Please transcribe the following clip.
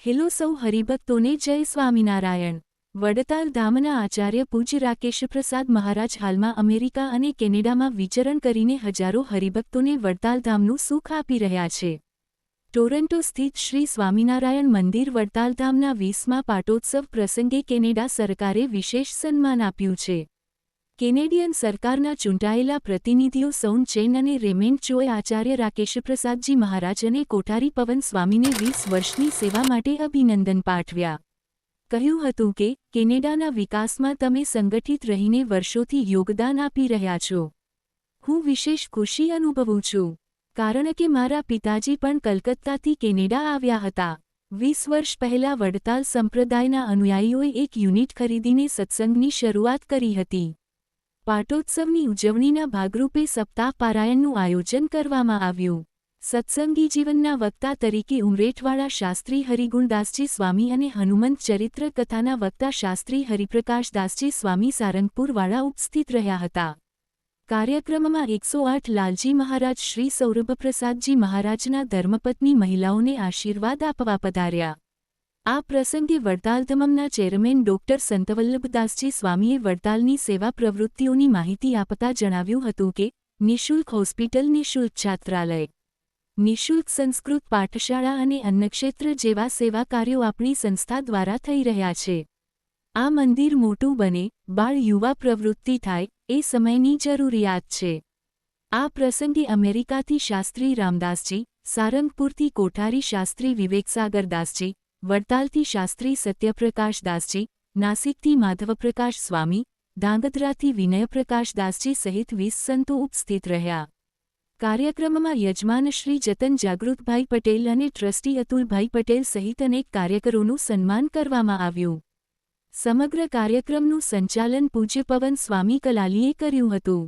Hello સૌ હરિભક્તોને જય સ્વામિનારાયણ। વડતાલ ધામના આચાર્ય પૂજ્ય રાકેશપ્રસાદ મહારાજ હાલમાં અમેરિકા અને કેનેડામાં વિચરણ કરીને હજારો હરિભક્તોને વડતાલ ધામનું સુખ આપી રહ્યા છે। ટોરન્ટો સ્થિત શ્રી સ્વામિનારાયણ મંદિર વડતાલ ધામના 20મા પાટોત્સવ પ્રસંગે કેનેડા સરકારે વિશેષ સન્માન આપ્યું છે। કેનેડિયન સરકારના ચૂંટાયેલા પ્રતિનિધિઓ સૌન ચેન અને રેમેન્ડ ચોએ આચાર્ય રાકેશપ્રસાદજી મહારાજ અને કોઠારી પવન સ્વામીને 20 વર્ષની સેવા માટે અભિનંદન પાઠવ્યા। કહ્યું હતું કે કેનેડાના વિકાસમાં તમે સંગઠિત રહીને વર્ષોથી યોગદાન આપી રહ્યા છો। હું વિશેષ ખુશી અનુભવું છું કારણ કે મારા પિતાજી પણ કલકત્તાથી કેનેડા આવ્યા હતા। 20 વર્ષ પહેલા વડતાલ સંપ્રદાયના અનુયાયીઓએ એક યુનિટ ખરીદીને સત્સંગની શરૂઆત કરી હતી। પાટોત્સવની ઉજવણીના ભાગરૂપે સપ્તાહ પારાયણનું આયોજન કરવામાં આવ્યું। સત્સંગી જીવનના વક્તા તરીકે ઉમરેઠવાળા શાસ્ત્રી હરિગુણદાસજી સ્વામી અને હનુમંત ચરિત્ર કથાના વક્તા શાસ્ત્રી હરિપ્રકાશદાસજી સ્વામી સારંગપુરવાળા ઉપસ્થિત રહ્યા હતા। કાર્યક્રમમાં 108 લાલજી મહારાજ શ્રી સૌરભપ્રસાદજી મહારાજના ધર્મપત્ની મહિલાઓને આશીર્વાદ આપવા પધાર્યા। આ પ્રસંગે વડતાલ ધમમના ચેરમેન ડોક્ટર સંતવલ્લભદાસજી સ્વામીએ વડતાલની સેવા પ્રવૃત્તિઓની માહિતી આપતા જણાવ્યું હતું કે નિઃશુલ્ક હોસ્પિટલ, નિઃશુલ્ક છાત્રાલય, નિઃશુલ્ક સંસ્કૃત પાઠશાળા અને અન્નક્ષેત્ર જેવા સેવા કાર્યો આપણી સંસ્થા દ્વારા થઈ રહ્યા છે। આ મંદિર મોટું બને, બાળ યુવા પ્રવૃત્તિ થાય એ સમયની જરૂરિયાત છે। આ પ્રસંગે અમેરિકાથી શાસ્ત્રી રામદાસજી, સારંગપુરથી કોઠારી શાસ્ત્રી વિવેકસાગરદાસજી, વડતાલથી શાસ્ત્રી સત્યપ્રકાશદાસજી, નાસિકથી માધવપ્રકાશ સ્વામી, ધાંગધ્રાથી વિનયપ્રકાશદાસજી સહિત 20 સંતો ઉપસ્થિત રહ્યા। કાર્યક્રમમાં યજમાન શ્રી જતન જાગૃતભાઈ પટેલ અને ટ્રસ્ટી અતુલભાઈ પટેલ સહિત અનેક કાર્યકરોનું સન્માન કરવામાં આવ્યું। સમગ્ર કાર્યક્રમનું સંચાલન પૂજ્ય પવન સ્વામી કલાલીએ કર્યું હતું।